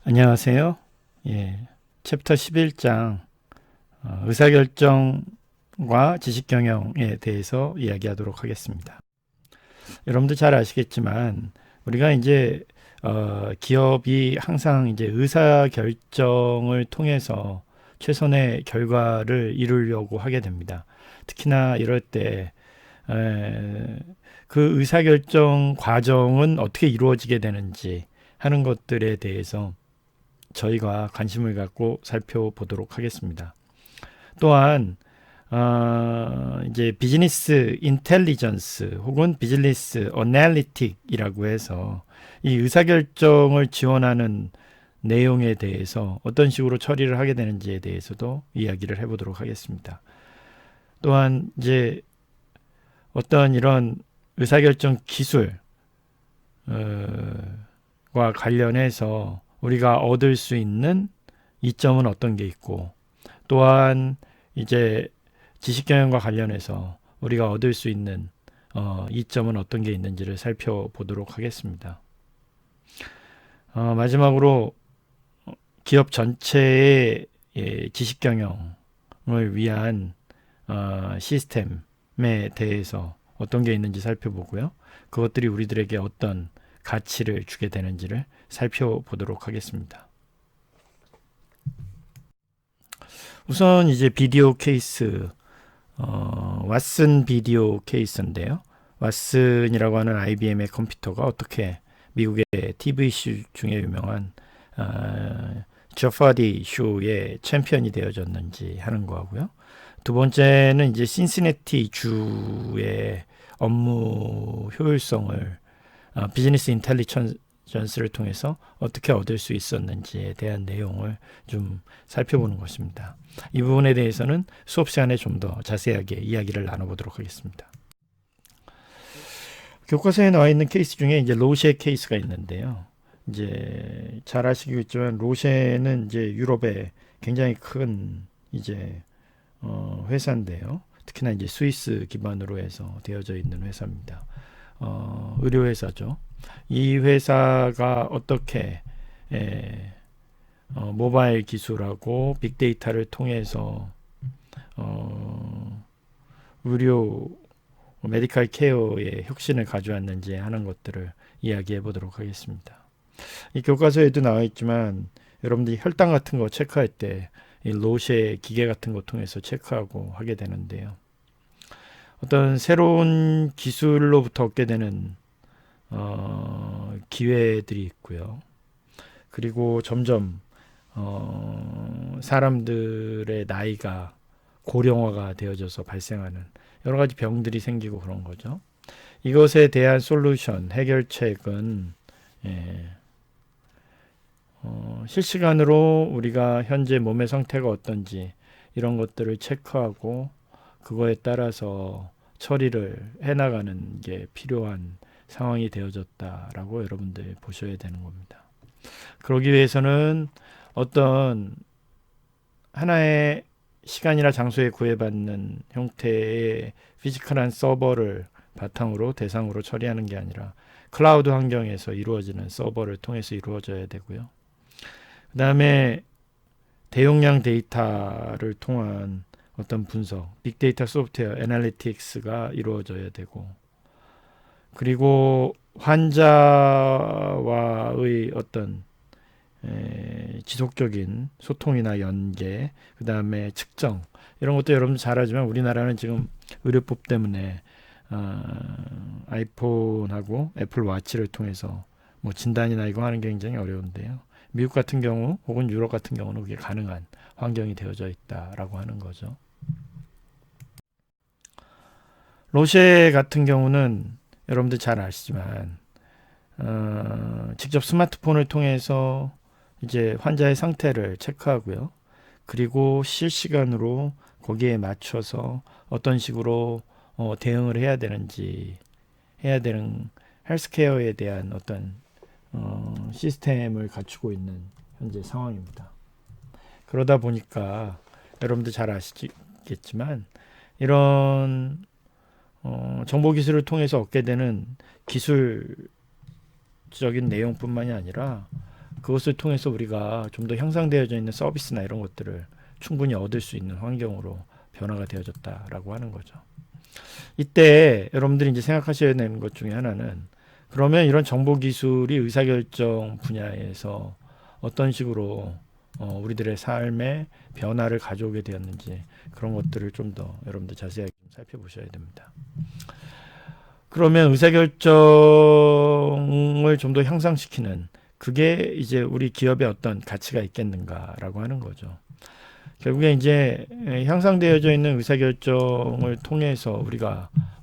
안녕하세요. 예, 챕터 11장 의사결정과 지식경영에 대해서 이야기하도록 하겠습니다. 여러분들 잘 아시겠지만 우리가 이제 기업이 항상 이제 의사결정을 통해서 최선의 결과를 이루려고 하게 됩니다. 특히나 이럴 때 그 의사결정 과정은 어떻게 이루어지게 되는지 하는 것들에 대해서 저희가 관심을 갖고 살펴보도록 하겠습니다. 또한 이제 비즈니스 인텔리전스 혹은 비즈니스 어널리틱이라고 해서 이 의사결정을 지원하는 내용에 대해서 어떤 식으로 처리를 하게 되는지에 대해서도 이야기를 해보도록 하겠습니다. 또한 이제 어떤 이런 의사결정 기술과 관련해서 우리가 얻을 수 있는 이점은 어떤 게 있고, 또한 이제 지식경영과 관련해서 우리가 얻을 수 있는 이점은 어떤 게 있는지를 살펴보도록 하겠습니다. 마지막으로 기업 전체의 지식경영을 위한 시스템에 대해서 어떤 게 있는지 살펴보고요. 그것들이 우리들에게 어떤 가치를 주게 되는지를 살펴보도록 하겠습니다. 우선 이제 비디오 케이스, 왓슨 비디오 케이스인데요. 왓슨이라고 하는 IBM의 컴퓨터가 어떻게 미국의 TV쇼 중에 유명한 저파디 쇼의 챔피언이 되어졌는지 하는 거고요. 두 번째는 이제 신시내티 주의 업무 효율성을 비즈니스 인텔리전스를 통해서 어떻게 얻을 수 있었는지에 대한 내용을 좀 살펴보는 것입니다. 이 부분에 대해서는 수업 시간에 좀 더 자세하게 이야기를 나눠보도록 하겠습니다. 교과서에 나와 있는 케이스 중에 이제 로쉐 케이스가 있는데요. 이제 잘 아시겠지만 로쉐는 이제 유럽의 굉장히 큰 이제 회사인데요. 특히나 이제 스위스 기반으로 해서 되어져 있는 회사입니다. 의료회사죠. 이 회사가 어떻게 모바일 기술하고 빅데이터를 통해서 의료 메디컬 케어에 혁신을 가져왔는지 하는 것들을 이야기해 보도록 하겠습니다. 이 교과서에도 나와 있지만 여러분들이 혈당 같은 거 체크할 때 이 로쉐 기계 같은 거 통해서 체크하고 하게 되는데요. 어떤 새로운 기술로부터 얻게 되는 기회들이 있고요. 그리고 점점 사람들의 나이가 고령화가 되어져서 발생하는 여러 가지 병들이 생기고 그런 거죠. 이것에 대한 솔루션, 해결책은 실시간으로 우리가 현재 몸의 상태가 어떤지 이런 것들을 체크하고 그거에 따라서 처리를 해나가는 게 필요한 상황이 되어졌다라고 여러분들 보셔야 되는 겁니다. 그러기 위해서는 어떤 하나의 시간이나 장소에 구애받는 형태의 피지컬한 서버를 바탕으로 대상으로 처리하는 게 아니라 클라우드 환경에서 이루어지는 서버를 통해서 이루어져야 되고요. 그 다음에 대용량 데이터를 통한 어떤 분석, 빅데이터 소프트웨어, 애널리틱스가 이루어져야 되고, 그리고 환자와의 어떤 지속적인 소통이나 연계, 그 다음에 측정, 이런 것도 여러분 잘 알지만 우리나라는 지금 의료법 때문에 아이폰하고 애플 워치를 통해서 뭐 진단이나 이거 하는 게 굉장히 어려운데요. 미국 같은 경우 혹은 유럽 같은 경우는 그게 가능한 환경이 되어져 있다라고 하는 거죠. 로쉐 같은 경우는 여러분들 잘 아시지만 직접 스마트폰을 통해서 이제 환자의 상태를 체크하고요. 그리고 실시간으로 거기에 맞춰서 어떤 식으로 대응을 해야 되는지 해야 되는 헬스케어에 대한 어떤 시스템을 갖추고 있는 현재 상황입니다. 그러다 보니까 여러분들 잘 아시겠지만 이런 정보기술을 통해서 얻게 되는 기술적인 내용뿐만이 아니라 그것을 통해서 우리가 좀 더 향상되어져 있는 서비스나 이런 것들을 충분히 얻을 수 있는 환경으로 변화가 되어졌다라고 하는 거죠. 이때 여러분들이 이제 생각하셔야 되는 것 중에 하나는, 그러면 이런 정보 기술이 의사결정 분야에서 어떤 식으로 우리들의 삶에 변화를 가져오게 되었는지, 그런 것들을 좀 더 여러분들 자세하게 살펴보셔야 됩니다. 그러면 의사결정을 좀 더 향상시키는, 그게 이제 우리 기업에 어떤 가치가 있겠는가라고 하는 거죠. 결국에 이제 향상되어져 있는 의사결정을 통해서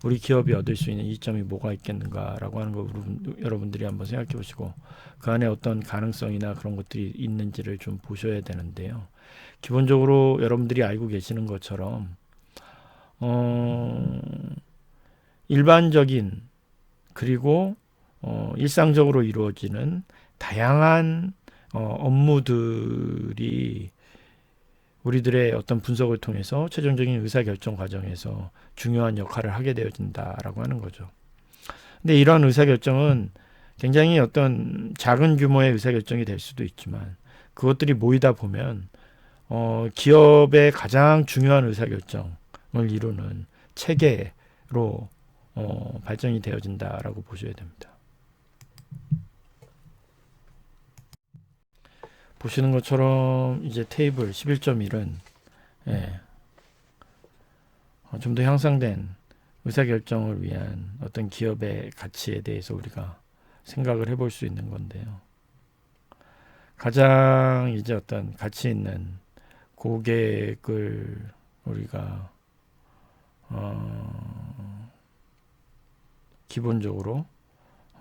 우리 기업이 얻을 수 있는 이점이 뭐가 있겠는가라고 하는 거 여러분들이 한번 생각해 보시고, 그 안에 어떤 가능성이나 그런 것들이 있는지를 좀 보셔야 되는데요. 기본적으로 여러분들이 알고 계시는 것처럼 일반적인, 그리고 일상적으로 이루어지는 다양한 업무들이 우리들의 어떤 분석을 통해서 최종적인 의사결정 과정에서 중요한 역할을 하게 되어진다라고 하는 거죠. 근데 이런 의사결정은 굉장히 어떤 작은 규모의 의사결정이 될 수도 있지만, 그것들이 모이다 보면 기업의 가장 중요한 의사결정을 이루는 체계로 발전이 되어진다라고 보셔야 됩니다. 보시는 것처럼 이제 테이블 11.1은 좀 더 향상된 의사결정을 위한 어떤 기업의 가치에 대해서 우리가 생각을 해볼 수 있는 건데요. 가장 이제 어떤 가치 있는 고객을 우리가 기본적으로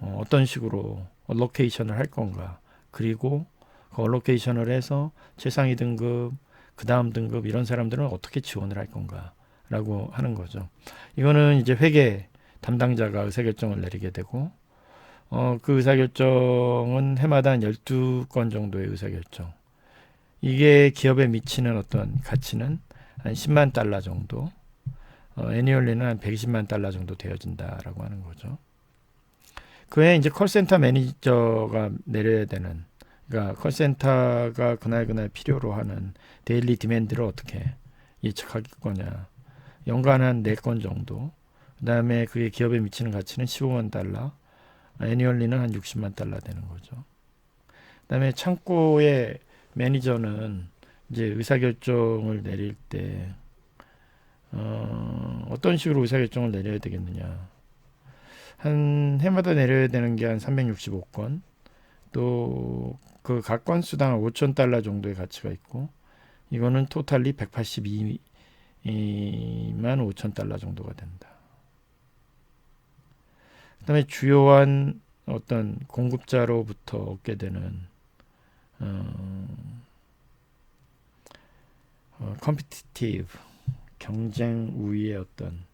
어떤 식으로 알로케이션을 할 건가, 그리고 그 알로케이션을 해서 최상위 등급, 그 다음 등급, 이런 사람들은 어떻게 지원을 할 건가 라고 하는 거죠. 이거는 이제 회계 담당자가 의사결정을 내리게 되고, 그 의사결정은 해마다 한 12건 정도의 의사결정, 이게 기업에 미치는 어떤 가치는 한 10만 달러 정도, 애니얼리는 한 120만 달러 정도 되어진다라고 하는 거죠. 그에 이제 콜센터 매니저가 내려야 되는, 그러니까 콜센터가 그날 필요로 하는 데일리 디맨드를 어떻게 예측할 거냐. 연간 한 4건 정도. 그 다음에 그게 기업에 미치는 가치는 15만 달러. 애니얼리는 한 60만 달러 되는 거죠. 그 다음에 창고의 매니저는 이제 의사결정을 내릴 때 어떤 식으로 의사결정을 내려야 되겠느냐. 한 해마다 내려야 되는 게 한 365건. 또 그 각 건수당 5천 달러 정도의 가치가 있고, 이거는 토탈리 182만 5천 달러 정도가 된다. 그 다음에 주요한 어떤 공급자로부터 얻게 되는 컴피티티브, 경쟁 우위의 어떤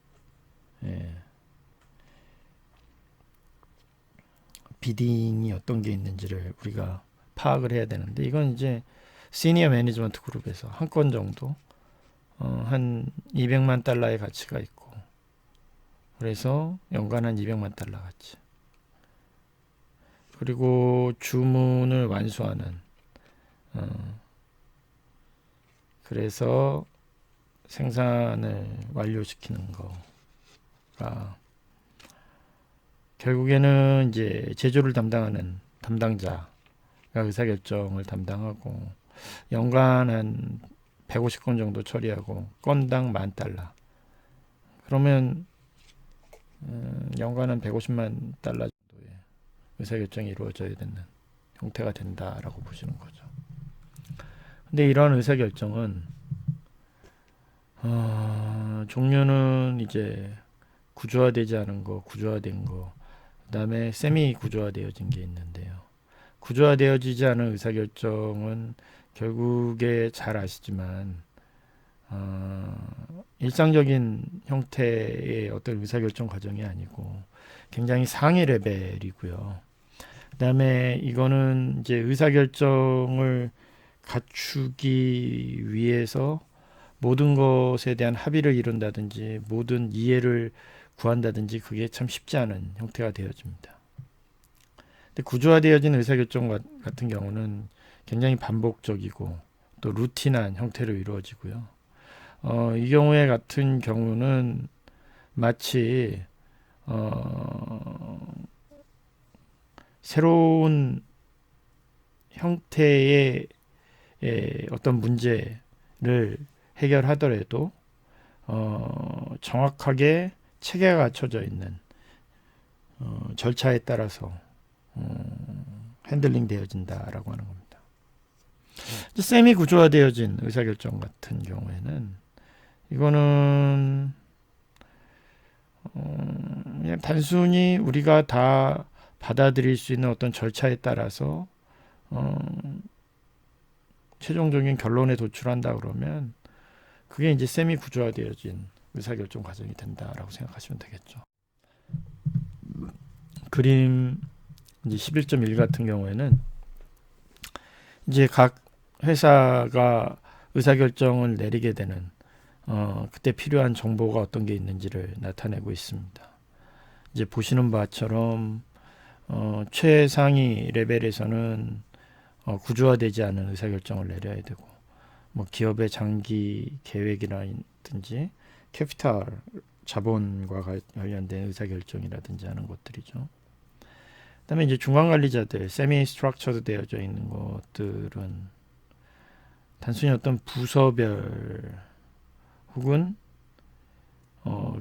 비딩이 어떤 게 있는지를 우리가 파악을 해야 되는데, 이건 이제 시니어 매니지먼트 그룹에서 한 건 정도 한 200만 달러의 가치가 있고, 그래서 연간 한 200만 달러 가치. 그리고 주문을 완수하는, 그래서 생산을 완료시키는 거가 결국에는 이제 제조를 담당하는 담당자가 의사결정을 담당하고, 연간 한 150건 정도 처리하고 건당 10,000달러. 그러면 연간 한 150만 달러 정도의 의사결정이 이루어져야 되는 형태가 된다라고 보시는 거죠. 근데 이러한 의사결정은 종류는 이제 구조화되지 않은 거, 구조화된 거, 그 다음에 세미 구조화되어진 게 있는데요. 구조화되어지지 않은 의사결정은 결국에 잘 아시지만 일상적인 형태의 어떤 의사결정 과정이 아니고 굉장히 상위 레벨이고요. 그 다음에 이거는 이제 의사결정을 갖추기 위해서 모든 것에 대한 합의를 이룬다든지 모든 이해를 구한다든지, 그게 참 쉽지 않은 형태가 되어집니다. 근데 구조화되어진 의사결정 같은 경우는 굉장히 반복적이고 또 루틴한 형태로 이루어지고요. 이 경우에 같은 경우는 마치 새로운 형태의 어떤 문제를 해결하더라도 정확하게 체계가 갖춰져 있는 절차에 따라서 핸들링 되어진다라고 하는 겁니다. 세미 구조화되어진 의사결정 같은 경우에는 이거는 그냥 단순히 우리가 다 받아들일 수 있는 어떤 절차에 따라서 최종적인 결론에 도출한다 그러면 그게 이제 세미 구조화되어진 의사결정 과정이 된다라고 생각하시면 되겠죠. 그림 이제 11.1 같은 경우에는 이제 각 회사가 의사결정을 내리게 되는 그때 필요한 정보가 어떤 게 있는지를 나타내고 있습니다. 이제 보시는 바처럼 최상위 레벨에서는 구조화되지 않은 의사결정을 내려야 되고 뭐 기업의 장기 계획이라든지 캐피탈 자본과 관련된 의사결정이라든지 하는 것들이죠. 그다음에 이제 중간관리자들 세미 스트럭처드 되어져 있는 것들은 단순히 어떤 부서별 혹은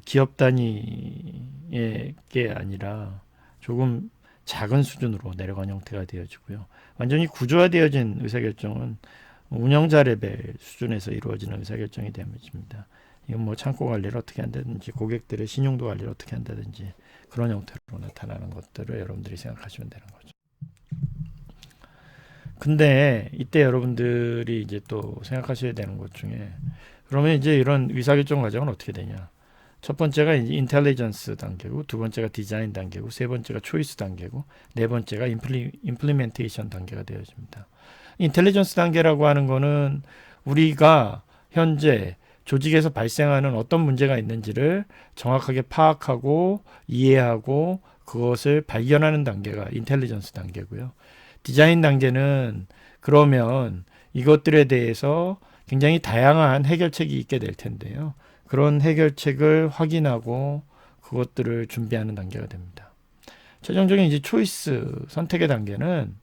기업 단위의 게 아니라 조금 작은 수준으로 내려간 형태가 되어지고요. 완전히 구조화되어진 의사결정은 운영자 레벨 수준에서 이루어지는 의사결정이 되어집니다. 이건 뭐 창고 관리를 어떻게 한다든지 고객들의 신용도 관리를 어떻게 한다든지 그런 형태로 나타나는 것들을 여러분들이 생각하시면 되는 거죠. 근데 이때 여러분들이 이제 또 생각하셔야 되는 것 중에 그러면 이제 이런 의사결정 과정은 어떻게 되냐? 첫 번째가 이제 인텔리전스 단계고, 두 번째가 디자인 단계고, 세 번째가 초이스 단계고, 네 번째가 임플리멘테이션 단계가 되어집니다. 인텔리전스 단계라고 하는 거는 우리가 현재 조직에서 발생하는 어떤 문제가 있는지를 정확하게 파악하고 이해하고 그것을 발견하는 단계가 인텔리전스 단계고요. 디자인 단계는 그러면 이것들에 대해서 굉장히 다양한 해결책이 있게 될 텐데요. 그런 해결책을 확인하고 그것들을 준비하는 단계가 됩니다. 최종적인 이제 초이스 선택의 단계는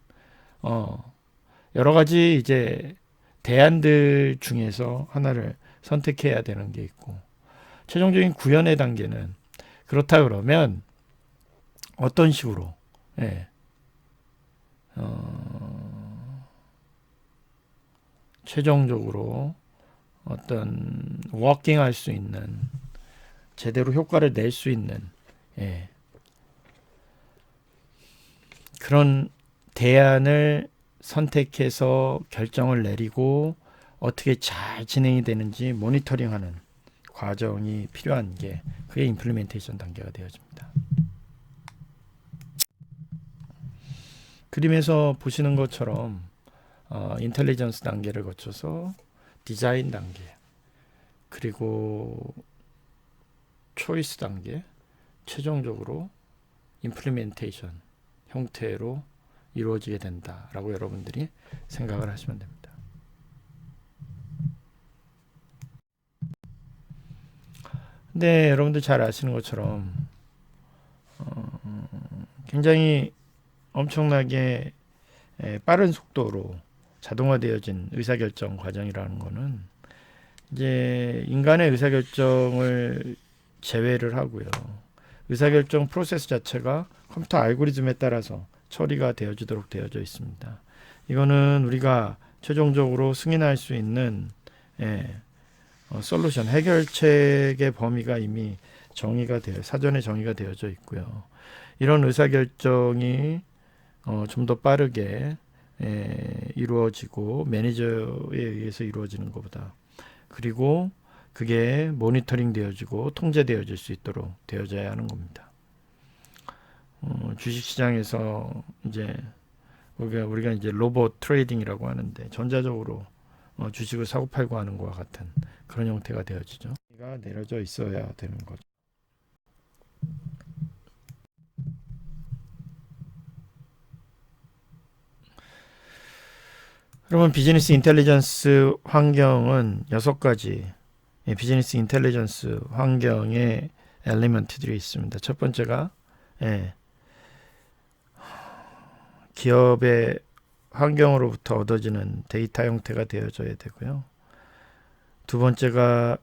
여러 가지 이제 대안들 중에서 하나를 선택해야 되는 게 있고, 최종적인 구현의 단계는 그렇다 그러면 어떤 식으로 최종적으로 어떤 워킹할 수 있는 제대로 효과를 낼 수 있는 그런 대안을 선택해서 결정을 내리고 어떻게 잘 진행이 되는지 모니터링하는 과정이 필요한 게 그게 임플리멘테이션 단계가 되어집니다. 그림에서 보시는 것처럼 인텔리전스 단계를 거쳐서 디자인 단계, 그리고 초이스 단계, 최종적으로 임플리멘테이션 형태로 이루어지게 된다라고 여러분들이 생각을 하시면 됩니다. 근데 여러분들 잘 아시는 것처럼 굉장히 엄청나게 빠른 속도로 자동화되어진 의사결정 과정이라는 거는 이제 인간의 의사결정을 제외를 하고요. 의사결정 프로세스 자체가 컴퓨터 알고리즘에 따라서 처리가 되어지도록 되어져 있습니다. 이거는 우리가 최종적으로 승인할 수 있는 솔루션, 해결책의 범위가 이미 사전에 정의가 되어져 있고요. 이런 의사결정이 좀 더 빠르게 이루어지고 매니저에 의해서 이루어지는 것보다, 그리고 그게 모니터링 되어지고 통제되어질 수 있도록 되어져야 하는 겁니다. 주식시장에서 이제 우리가 이제 로봇 트레이딩이라고 하는데 전자적으로 주식을 사고 팔고 하는 것과 같은 그런 형태가 되어지죠. 가 내려져 있어야 되는 거죠. 그러면 비즈니스 인텔리전스 환경은 6가지 비즈니스 인텔리전스 환경의 엘리먼트들이 있습니다. 첫 번째가 기업의 환경으로부터 얻어지는 데이터 형태가 되어져야 되고요. 두 번째가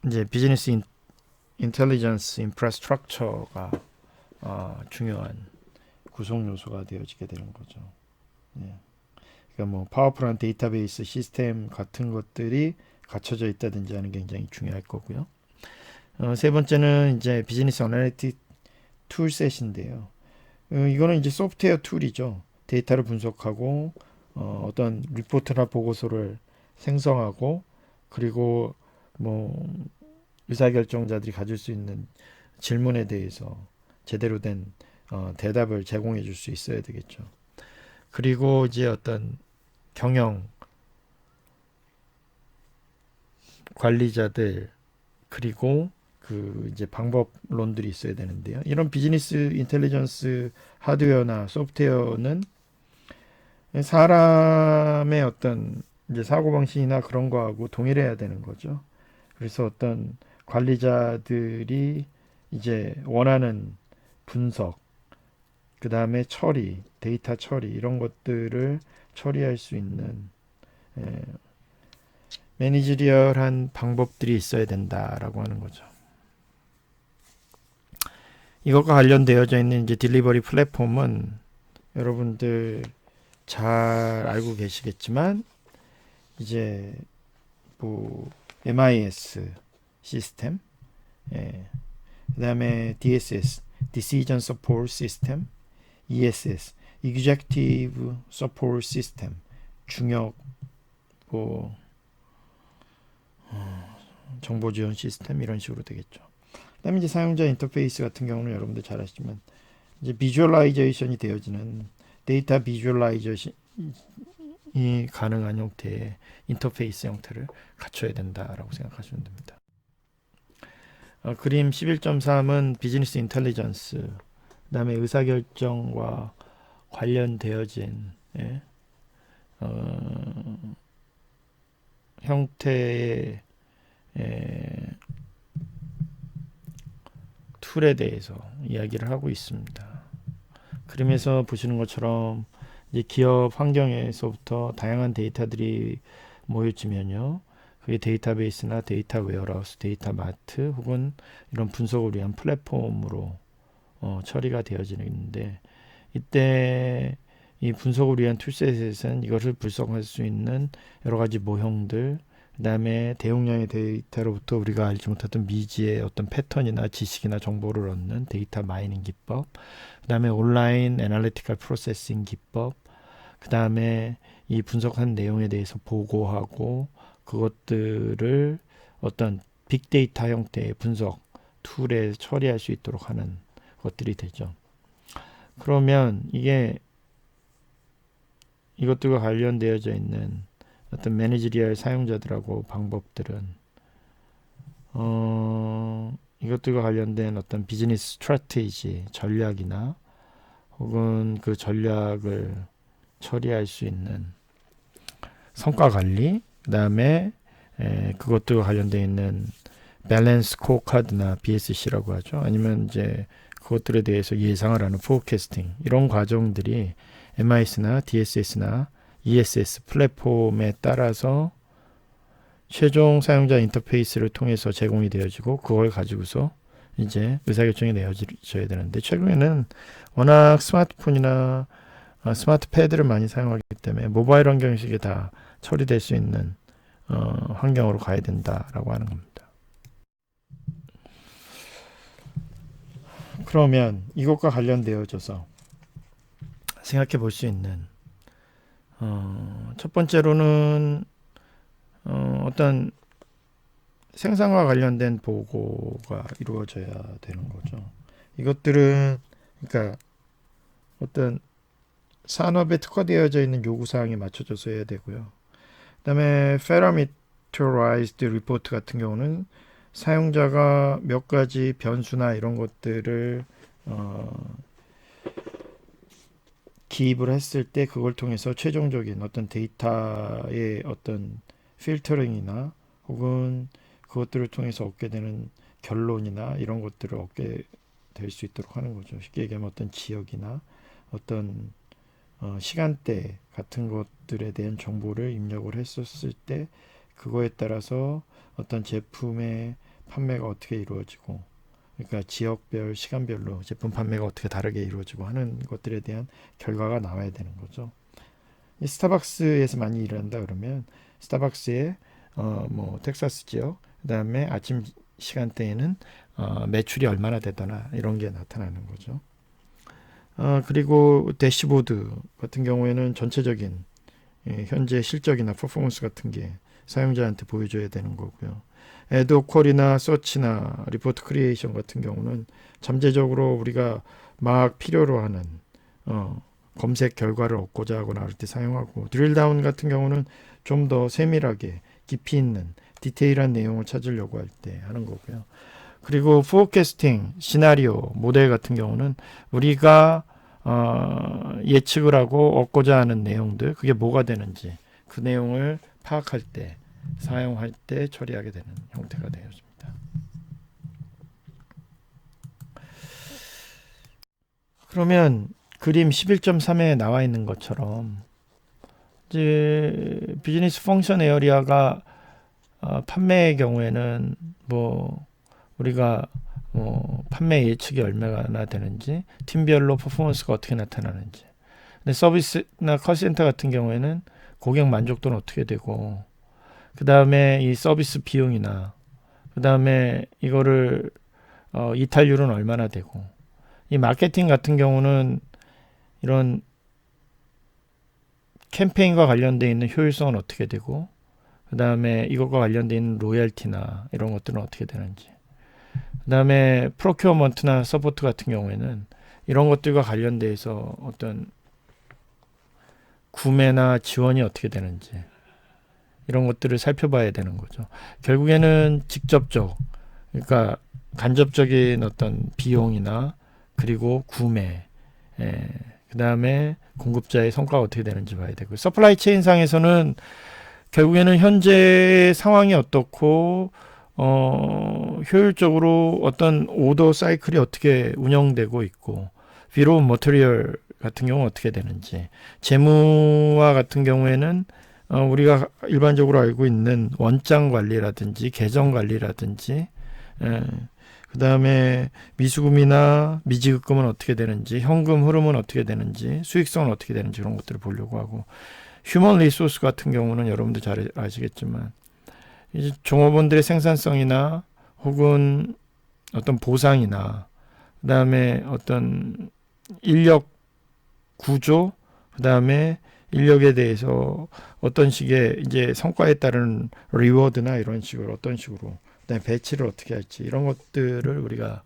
이제 비즈니스 인텔리전스 인프라스트럭처가 중요한 구성 요소가 되어지게 되는 거죠. 그러니까 뭐 파워풀한 데이터베이스 시스템 같은 것들이 갖춰져 있다든지 하는 게 굉장히 중요할 거고요. 세 번째는 이제 비즈니스 어널리틱 툴셋인데요. 이거는 이제 소프트웨어 툴이죠. 데이터를 분석하고 어떤 리포트나 보고서를 생성하고 그리고 뭐 의사결정자들이 가질 수 있는 질문에 대해서 제대로 된 대답을 제공해 줄 수 있어야 되겠죠. 그리고 이제 어떤 경영 관리자들 그리고 그 이제 방법론들이 있어야 되는데요. 이런 비즈니스 인텔리전스 하드웨어나 소프트웨어는 사람의 어떤 이제 사고방식이나 그런 거하고 동일해야 되는 거죠. 그래서 어떤 관리자들이 이제 원하는 분석, 그 다음에 처리, 데이터 처리 이런 것들을 처리할 수 있는 매니지리얼한 방법들이 있어야 된다라고 하는 거죠. 이것과 관련되어져 있는 이제 딜리버리 플랫폼은 여러분들 잘 알고 계시겠지만 이제 뭐 MIS 시스템, 그다음에 DSS, Decision Support System, ESS, Executive Support System, 중역 뭐 정보 지원 시스템 이런 식으로 되겠죠. 그다음에 이제 사용자 인터페이스 같은 경우는 여러분들 잘 아시지만 이제 비주얼라이제이션이 되어지는 데이터 비주얼라이제이션이 가능한 형태의 인터페이스 형태를 갖춰야 된다라고 생각하시면 됩니다. 그림 11.3은 비즈니스 인텔리전스, 그다음에 의사결정과 관련되어진 형태의 툴에 대해서 이야기를 하고 있습니다. 그림에서 보시는 것처럼 이제 기업 환경에서부터 다양한 데이터들이 모여지면요. 그게 데이터베이스나 데이터 웨어하우스, 데이터 마트 혹은 이런 분석을 위한 플랫폼으로 처리가 되어지는데 이때 이 분석을 위한 툴셋에서는 이것을 분석할 수 있는 여러 가지 모형들 그 다음에 대용량의 데이터로부터 우리가 알지 못했던 미지의 어떤 패턴이나 지식이나 정보를 얻는 데이터 마이닝 기법, 그 다음에 온라인 애널리티컬 프로세싱 기법, 그 다음에 이 분석한 내용에 대해서 보고하고 그것들을 어떤 빅데이터 형태의 분석 툴에 처리할 수 있도록 하는 것들이 되죠. 그러면 이것들과 관련되어져 있는 어떤 매니지리얼 사용자들하고 방법들은 이것들과 관련된 어떤 비즈니스 스트래티지 전략이나 혹은 그 전략을 처리할 수 있는 성과 관리, 그 다음에 그것들과 관련되어 있는 밸런스 스코어카드나 BSC라고 하죠. 아니면 이제 그것들에 대해서 예상을 하는 포캐스팅 이런 과정들이 MIS나 DSS나 ESS 플랫폼에 따라서 최종 사용자 인터페이스를 통해서 제공이 되어지고 그걸 가지고서 이제 의사결정이 내어져야 되는데 최근에는 워낙 스마트폰이나 스마트 패드를 많이 사용하기 때문에 모바일 환경에서 이게 다 처리될 수 있는 환경으로 가야 된다라고 하는 겁니다. 그러면 이것과 관련되어져서 생각해 볼 수 있는 첫 번째로는 어떤 생산과 관련된 보고가 이루어져야 되는 거죠. 이것들은 그러니까 어떤 산업에 특화되어져 있는 요구사항에 맞춰져서 해야 되고요. 그 다음에 parameterized report 같은 경우는 사용자가 몇 가지 변수나 이런 것들을 기입을 했을 때 그걸 통해서 최종적인 어떤 데이터의 어떤 필터링이나 혹은 그것들을 통해서 얻게 되는 결론이나 이런 것들을 얻게 될 수 있도록 하는 거죠. 쉽게 얘기하면 어떤 지역이나 어떤 시간대 같은 것들에 대한 정보를 입력을 했었을 때 그거에 따라서 어떤 제품의 판매가 어떻게 이루어지고, 그러니까 지역별 시간별로 제품 판매가 어떻게 다르게 이루어지고 하는 것들에 대한 결과가 나와야 되는 거죠. 이 스타벅스에서 많이 일한다 그러면 스타벅스의 뭐 텍사스 지역, 그다음에 아침 시간대에는 매출이 얼마나 되더나 이런 게 나타나는 거죠. 그리고 대시보드 같은 경우에는 전체적인 현재 실적이나 퍼포먼스 같은 게 사용자한테 보여줘야 되는 거고요. 애드오컬이나 서치나 리포트 크리에이션 같은 경우는 잠재적으로 우리가 막 필요로 하는 검색 결과를 얻고자 하거나 할 때 사용하고, 드릴다운 같은 경우는 좀 더 세밀하게 깊이 있는 디테일한 내용을 찾으려고 할 때 하는 거고요. 그리고 포캐스팅, 시나리오, 모델 같은 경우는 우리가 예측을 하고 얻고자 하는 내용들, 그게 뭐가 되는지 그 내용을 파악할 때, 사용할 때 처리하게 되는 형태가 되어집니다. 그러면 그림 11.3에 나와 있는 것처럼 이제 비즈니스 펑션 에어리아가 판매의 경우에는 뭐 우리가 판매 예측이 얼마나 되는지, 팀별로 퍼포먼스가 어떻게 나타나는지, 근데 서비스나 콜센터 같은 경우에는 고객 만족도는 어떻게 되고, 그 다음에 이 서비스 비용이나, 그 다음에 이거를 이탈률은 얼마나 되고, 이 마케팅 같은 경우는 이런 캠페인과 관련되어 있는 효율성은 어떻게 되고, 그 다음에 이것과 관련되어 있는 로열티나 이런 것들은 어떻게 되는지, 그 다음에 프로큐어먼트나 서포트 같은 경우에는 이런 것들과 관련돼서 어떤 구매나 지원이 어떻게 되는지 이런 것들을 살펴봐야 되는 거죠. 결국에는 직접적, 그러니까 간접적인 어떤 비용이나 그리고 구매, 그 다음에 공급자의 성과가 어떻게 되는지 봐야 되고, 서플라이 체인 상에서는 결국에는 현재 상황이 어떻고 효율적으로 어떤 오더 사이클이 어떻게 운영되고 있고, 비로 머티리얼 같은 경우는 어떻게 되는지, 재무와 같은 경우에는 우리가 일반적으로 알고 있는 원장 관리라든지 계정 관리라든지, 그 다음에 미수금이나 미지급금은 어떻게 되는지, 현금 흐름은 어떻게 되는지, 수익성은 어떻게 되는지 그런 것들을 보려고 하고, 휴먼 리소스 같은 경우는 여러분들 잘 아시겠지만 이제 종업원들의 생산성이나 혹은 어떤 보상이나, 그 다음에 어떤 인력 구조, 그 다음에 인력에 대해서 어떤 식의 이제 성과에 따른 리워드나 이런 식으로 어떤 식으로, 그다음에 배치를 어떻게 할지 이런 것들을 우리가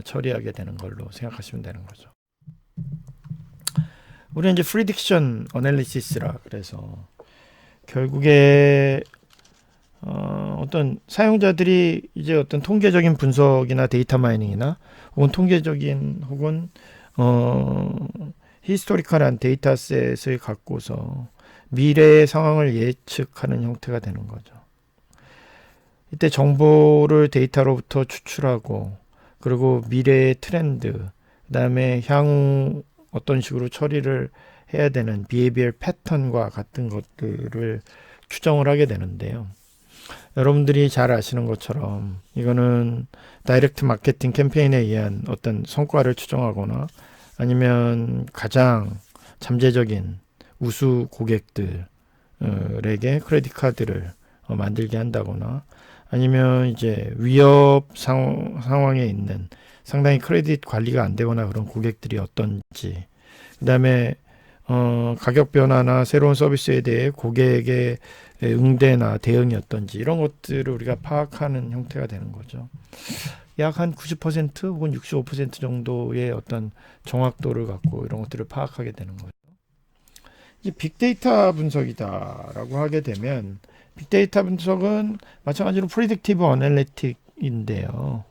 처리하게 되는 걸로 생각하시면 되는 거죠. 우리는 이제 프리딕션 어널리시스라 그래서 결국에 어떤 사용자들이 이제 어떤 통계적인 분석이나 데이터 마이닝이나 혹은 통계적인 혹은 히스토리컬한 데이터셋을 갖고서 미래의 상황을 예측하는 형태가 되는 거죠. 이때 정보를 데이터로부터 추출하고, 그리고 미래의 트렌드, 그 다음에 향후 어떤 식으로 처리를 해야 되는 비헤비얼 패턴과 같은 것들을 추정을 하게 되는데요. 여러분들이 잘 아시는 것처럼 이거는 다이렉트 마케팅 캠페인에 의한 어떤 성과를 추정하거나, 아니면 가장 잠재적인 우수 고객들에게 크레딧 카드를 만들게 한다거나, 아니면 이제 위협 상황에 있는 상당히 크레딧 관리가 안 되거나 그런 고객들이 어떤지, 그 다음에 가격 변화나 새로운 서비스에 대해 고객의 응대나 대응이 어떤지 이런 것들을 우리가 파악하는 형태가 되는 거죠. 약 한 90% 혹은 65% 정도의 어떤 정확도를 갖고 이런 것들을 파악하게 되는 거죠. 이 빅데이터 분석이다라고 하게 되면, 빅데이터 분석은 마찬가지로 프리딕티브 어널리틱인데요.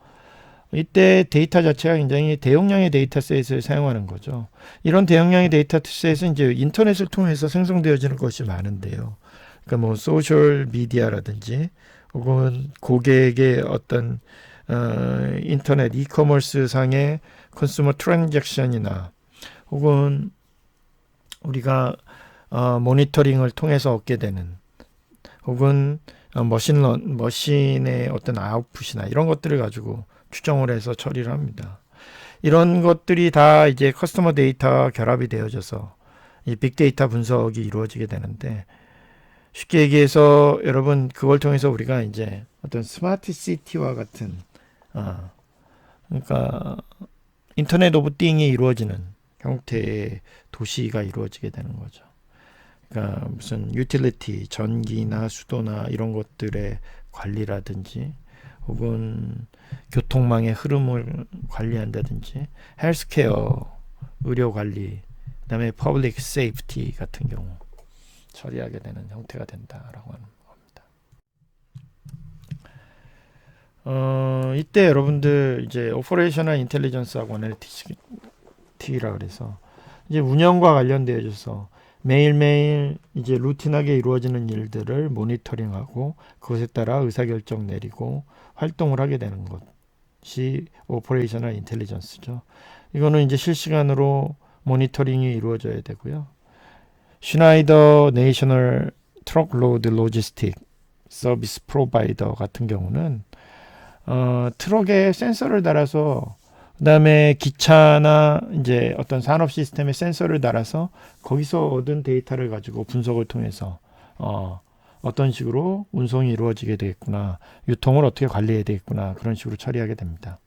이때 데이터 자체가 굉장히 대용량의 데이터셋을 사용하는 거죠. 이런 대용량의 데이터셋은 이제 인터넷을 통해서 생성되어지는 것이 많은데요. 그러니까 뭐 소셜 미디어라든지 혹은 고객의 어떤 인터넷 이커머스 상의 컨슈머 트랜잭션이나 혹은 우리가 모니터링을 통해서 얻게 되는 혹은 머신의 어떤 아웃풋이나 이런 것들을 가지고 추정을 해서 처리를 합니다. 이런 것들이 다 이제 커스터머 데이터와 결합이 되어져서 이 빅데이터 분석이 이루어지게 되는데, 쉽게 얘기해서 여러분 그걸 통해서 우리가 이제 어떤 스마트 시티와 같은 그러니까 인터넷 오브 띵이 이루어지는 형태의 도시가 이루어지게 되는 거죠. 그러니까 무슨 유틸리티, 전기나 수도나 이런 것들의 관리라든지 혹은 교통망의 흐름을 관리한다든지 헬스케어, 의료 관리, 그다음에 퍼블릭 세이프티 같은 경우 처리하게 되는 형태가 된다라고 하는 겁니다. 이때 여러분들 이제 오퍼레이셔널 인텔리전스하고 어널리티라 그래서 이제 운영과 관련되어져서 매일매일 이제 루틴하게 이루어지는 일들을 모니터링하고 그것에 따라 의사결정 내리고 활동을 하게 되는 것이 오퍼레이셔널 인텔리전스죠. 이거는 이제 실시간으로 모니터링이 이루어져야 되고요. 슈나이더 내셔널 트럭 로드 로지스틱 서비스 프로바이더 같은 경우는 트럭에 센서를 달아서 그다음에 기차나 이제 어떤 산업 시스템에 센서를 달아서 거기서 얻은 데이터를 가지고 분석을 통해서 어떤 식으로 운송이 이루어지게 되겠구나, 유통을 어떻게 관리해야 되겠구나, 그런 식으로 처리하게 됩니다.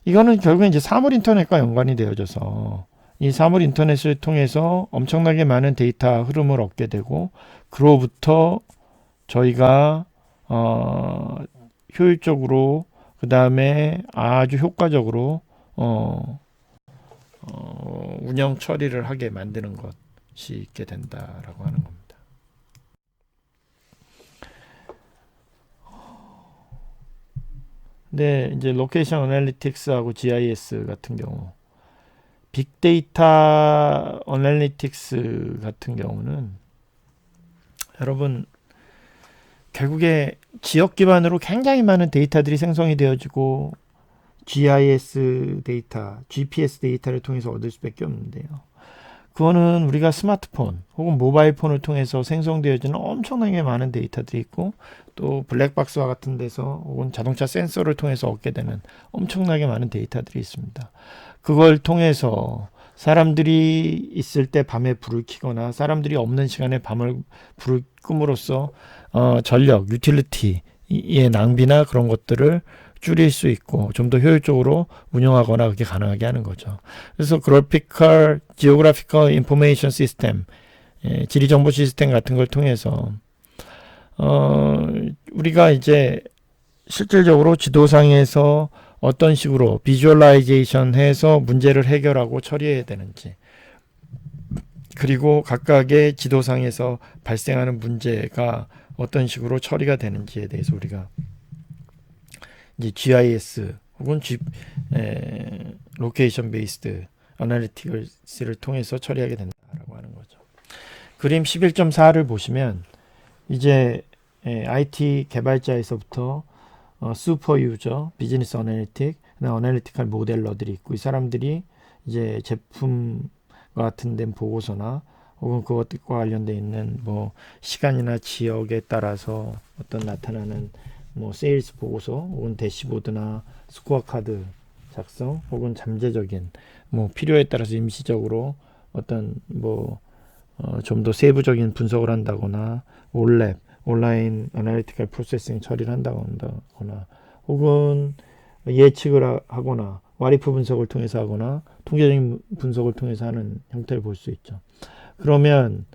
이거는 결국엔 이제 사물 인터넷과 연관이 되어져서 이 사물 인터넷을 통해서 엄청나게 많은 데이터 흐름을 얻게 되고, 그로부터 저희가 효율적으로 그 다음에 아주 효과적으로 운영 처리를 하게 만드는 것이 있게 된다라고 하는 겁니다. 네, 이제 로케이션 어널리틱스하고 GIS 같은 경우, 빅데이터 어널리틱스 같은 경우는 여러분 결국에 지역 기반으로 굉장히 많은 데이터들이 생성이 되어지고 GIS 데이터, GPS 데이터를 통해서 얻을 수밖에 없는데요. 그거는 우리가 스마트폰 혹은 모바일 폰을 통해서 생성되어지는 엄청나게 많은 데이터들이 있고, 또 블랙박스와 같은 데서 혹은 자동차 센서를 통해서 얻게 되는 엄청나게 많은 데이터들이 있습니다. 그걸 통해서 사람들이 있을 때 밤에 불을 켜거나 사람들이 없는 시간에 불을 끔으로써 전력, 유틸리티의 낭비나 그런 것들을 줄일 수 있고 좀 더 효율적으로 운영하거나 그렇게 가능하게 하는 거죠. 그래서 그래피컬, 지오그래피컬 인포메이션 시스템, 지리정보 시스템 같은 걸 통해서 우리가 이제 실질적으로 지도상에서 어떤 식으로 비주얼라이제이션 해서 문제를 해결하고 처리해야 되는지, 그리고 각각의 지도상에서 발생하는 문제가 어떤 식으로 처리가 되는지에 대해서 우리가 이제 GIS 혹은 로케이션 베이스드 어널리틱스를 통해서 처리하게 된다라고 하는 거죠. 그림 11.4를 보시면 이제 IT 개발자에서부터 슈퍼 유저, 비즈니스 어널리틱, 어널리티컬 모델러들이 있고, 이 사람들이 이제 제품 같은 데 보고서나 혹은 그것과 관련돼 있는 뭐 시간이나 지역에 따라서 어떤 나타나는 뭐 세일스 보고서 혹은 대시보드나 스코어 카드 작성 혹은 잠재적인 뭐 필요에 따라서 임시적으로 어떤 뭐 좀 더 세부적인 분석을 한다거나 올랩 온라인 어널리티컬 프로세싱 처리를 한다거나 혹은 예측을 하거나 와리프 분석을 통해서 하거나 통계적인 분석을 통해서 하는 형태를 볼 수 있죠. 그러면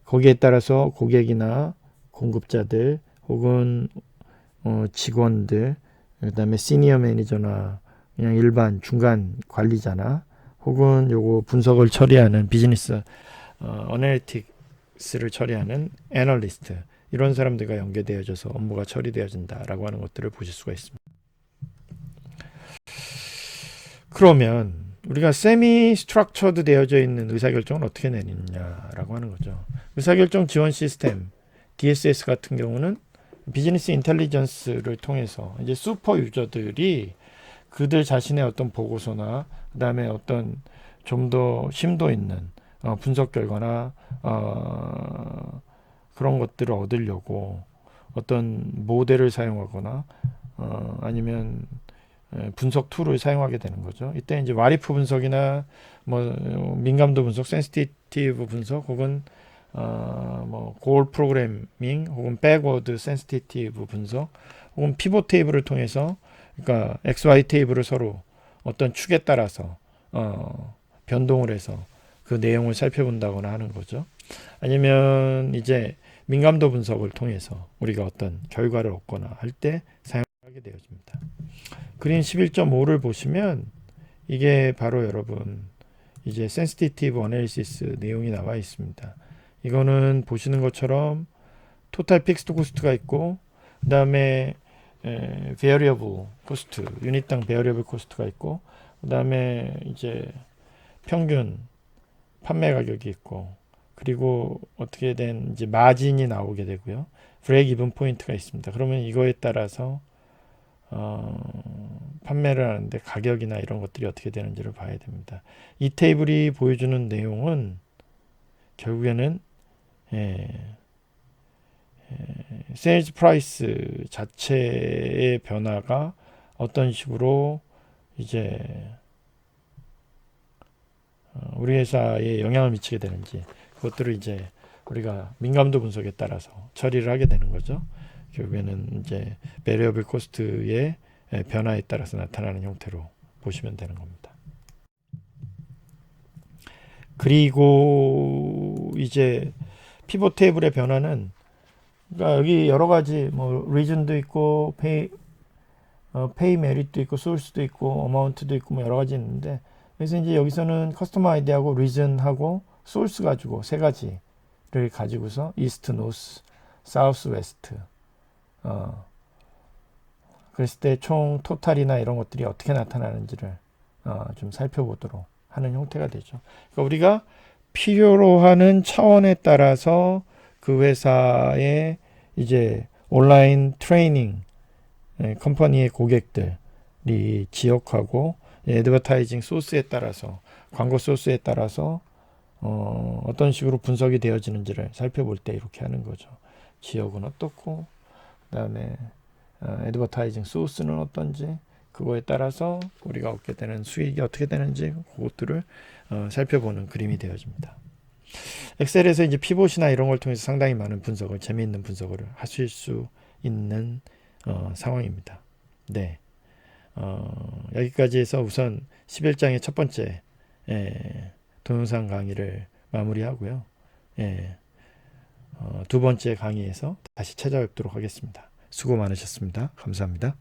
거기에 따라서 고객이나 공급자들 혹은 직원들, 그다음에 시니어 매니저나 그냥 일반 중간 관리자나 혹은 요거 분석을 처리하는 비즈니스 어널리틱스를 처리하는 애널리스트, 이런 사람들과 연계되어져서 업무가 처리되어진다라고 하는 것들을 보실 수가 있습니다. 그러면 우리가 세미 스트럭처드 되어져 있는 의사결정을 어떻게 내리느냐라고 하는 거죠. 의사결정 지원 시스템 DSS 같은 경우는 비즈니스 인텔리전스를 통해서 이제 슈퍼 유저들이 그들 자신의 어떤 보고서나 그다음에 어떤 좀 더 심도 있는 분석 결과나 그런 것들을 얻으려고 어떤 모델을 사용하거나 아니면 분석 툴을 사용하게 되는 거죠. 이때 이제 와리프 분석이나 뭐 민감도 분석, 센시티브 분석 혹은 뭐 고올 프로그래밍 혹은 백워드 센시티브 분석 혹은 피봇 테이블을 통해서 그러니까 XY 테이블을 서로 어떤 축에 따라서 변동을 해서 그 내용을 살펴본다거나 하는 거죠. 아니면 이제 민감도 분석을 통해서 우리가 어떤 결과를 얻거나 할 때 사용하게 되어집니다. 그림 11.5를 보시면 이게 바로 여러분 이제 센시티브 어널리시스 내용이 나와 있습니다. 이거는 보시는 것처럼 토탈 픽스드 코스트가 있고 그 다음에 베어리어블 코스트, 유닛당 베어리어블 코스트가 있고 그 다음에 이제 평균 판매 가격이 있고 그리고 어떻게 된 이제 마진이 나오게 되고요. 브레이크 이븐 포인트가 있습니다. 그러면 이거에 따라서 판매를 하는데 가격이나 이런 것들이 어떻게 되는지를 봐야 됩니다. 이 테이블이 보여주는 내용은 결국에는 세일즈 프라이스 자체의 변화가 어떤 식으로 이제 우리 회사에 영향을 미치게 되는지 그것들을 이제 우리가 민감도 분석에 따라서 처리를 하게 되는 거죠. 결국에는 이제 베리어블 코스트의 변화에 따라서 나타나는 형태로 보시면 되는 겁니다. 그리고 이제 피봇 테이블의 변화는 그러니까 여기 여러 가지 뭐 리즌도 있고 페이 메릿도 있고 소스도 있고 어마운트도 있고 뭐 여러 가지 있는데 그래서 이제 여기서는 커스터머 아이디하고 리즌하고 소스 가지고 세 가지를 가지고서 이스트, 노스, 사우스, 웨스트 그랬을 때 총 토탈이나 이런 것들이 어떻게 나타나는지를 좀 살펴보도록 하는 형태가 되죠. 그러니까 우리가 필요로 하는 차원에 따라서 그 회사의 이제 온라인 트레이닝 컴퍼니의 고객들이 지역하고 애드버타이징 소스에 따라서 광고 소스에 따라서 어떤 식으로 분석이 되어지는지를 살펴볼 때 이렇게 하는 거죠. 지역은 어떻고 그다음에 애드버타이징 소스는 어떤지 그거에 따라서 우리가 얻게 되는 수익이 어떻게 되는지 그것들을 살펴보는 그림이 되어집니다. 엑셀에서 이제 피봇이나 이런 걸 통해서 상당히 많은 분석을 재미있는 분석을 하실 수 있는 상황입니다. 네, 여기까지 해서 우선 11장의 첫 번째 동영상 강의를 마무리하고요. 두 번째 강의에서 다시 찾아뵙도록 하겠습니다. 수고 많으셨습니다. 감사합니다.